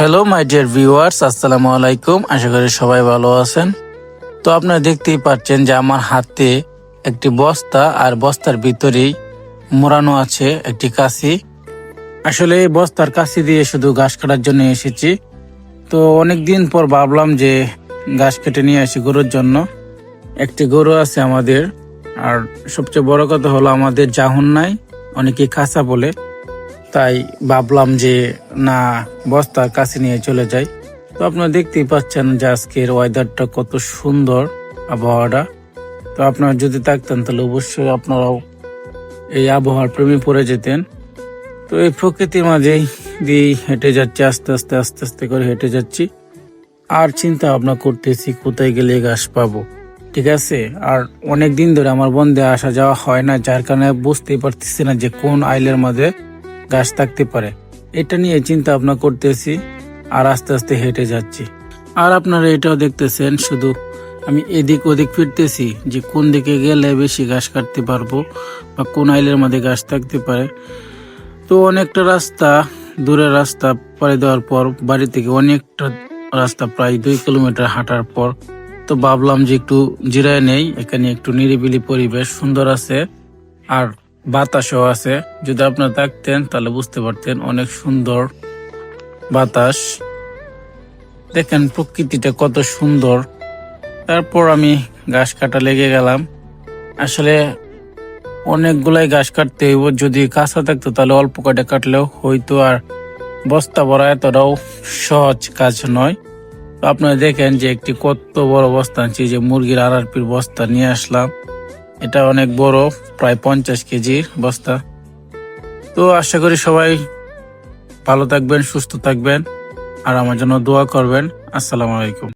Hello my dear viewers, আসসালামু আলাইকুম। আশা করি সবাই ভালো আছেন। তো আপনারা দেখতেই পাচ্ছেন যে আমার হাতে একটি বস্তা, আর বস্তার ভিতরেই মোড়ানো আছে একটি কাশি। আসলে এই বস্তার কাশি দিয়ে শুধু ঘাস কাটার জন্য এসেছি। তো অনেক দিন পর ভাবলাম যে ঘাস কেটে নিয়ে আসি গরুর জন্য। একটি গরু আছে আমাদের, আর সবচেয়ে বড় কথা হলো আমাদের জাহুন নাই, অনেকে কাঁচা বলে। তাই ভাবলাম যে না, বস্তার কাছে নিয়ে চলে যাই। তো আপনারা দেখতেই পাচ্ছেন যে আজকের ওয়েদারটা কত সুন্দর, আবহাওয়াটা। তো আপনারা যদি থাকতেন তাহলে অবশ্যই আপনারাও এই আবহাওয়ার প্রেমে পড়ে যেতেন। তো এই প্রকৃতির মাঝেই দিয়ে হেঁটে যাচ্ছি, আস্তে আস্তে আস্তে আস্তে করে হেঁটে যাচ্ছি। আর চিন্তা ভাবনা করতেছি কোথায় গেলে ঘাস পাবো। ঠিক আছে, আর অনেক দিন ধরে আমার বন্ধে আসা যাওয়া হয় না, যার কারণে বুঝতেই পারতেছি না যে কোন আইলের মাঝে গাছ থাকতে পারে। এটা নিয়ে চিন্তা ভাবনা করতেছি আর আস্তে আস্তে হেঁটে যাচ্ছি। আর আপনারা এটাও দেখতেছেন, শুধু আমি এদিক ওদিক ফিরতেছি যে কোন দিকে গেলে বেশি ঘাস কাটতে পারবো বা কোন আইলের মধ্যে ঘাস থাকতে পারে। তো অনেকটা রাস্তা, দূরের রাস্তা পাড়ি দেওয়ার পর বাড়ি থেকে অনেকটা রাস্তা, প্রায় 2 কিলোমিটার হাঁটার পর, তো ভাবলাম যে একটু জিরায় নেই। এখানে একটু নিরিবিলি পরিবেশ, সুন্দর আছে আর বাতাসও আছে। যদি আপনারা থাকতেন তাহলে বুঝতে পারতেন, অনেক সুন্দর বাতাস। দেখেন প্রকৃতিটা কত সুন্দর। তারপর আমি ঘাস কাটা লেগে গেলাম। আসলে অনেকগুলাই ঘাস কাটতে হইব, যদি কাঁচা থাকতো তাহলে অল্প কটা কাটলেও হইতো, আর বস্তা ভরা এতটাও সহজ কাজ নয়। তো আপনারা দেখেন যে একটি কত বড় বস্তা আনছি, যে মুরগির RRPর বস্তা নিয়ে আসলাম। এটা অনেক বড়, প্রায় 50 কেজির বস্তা। তো আশা করি সবাই ভালো থাকবেন, সুস্থ থাকবেন, আর আমার জন্য দোয়া করবেন। আসসালামু আলাইকুম।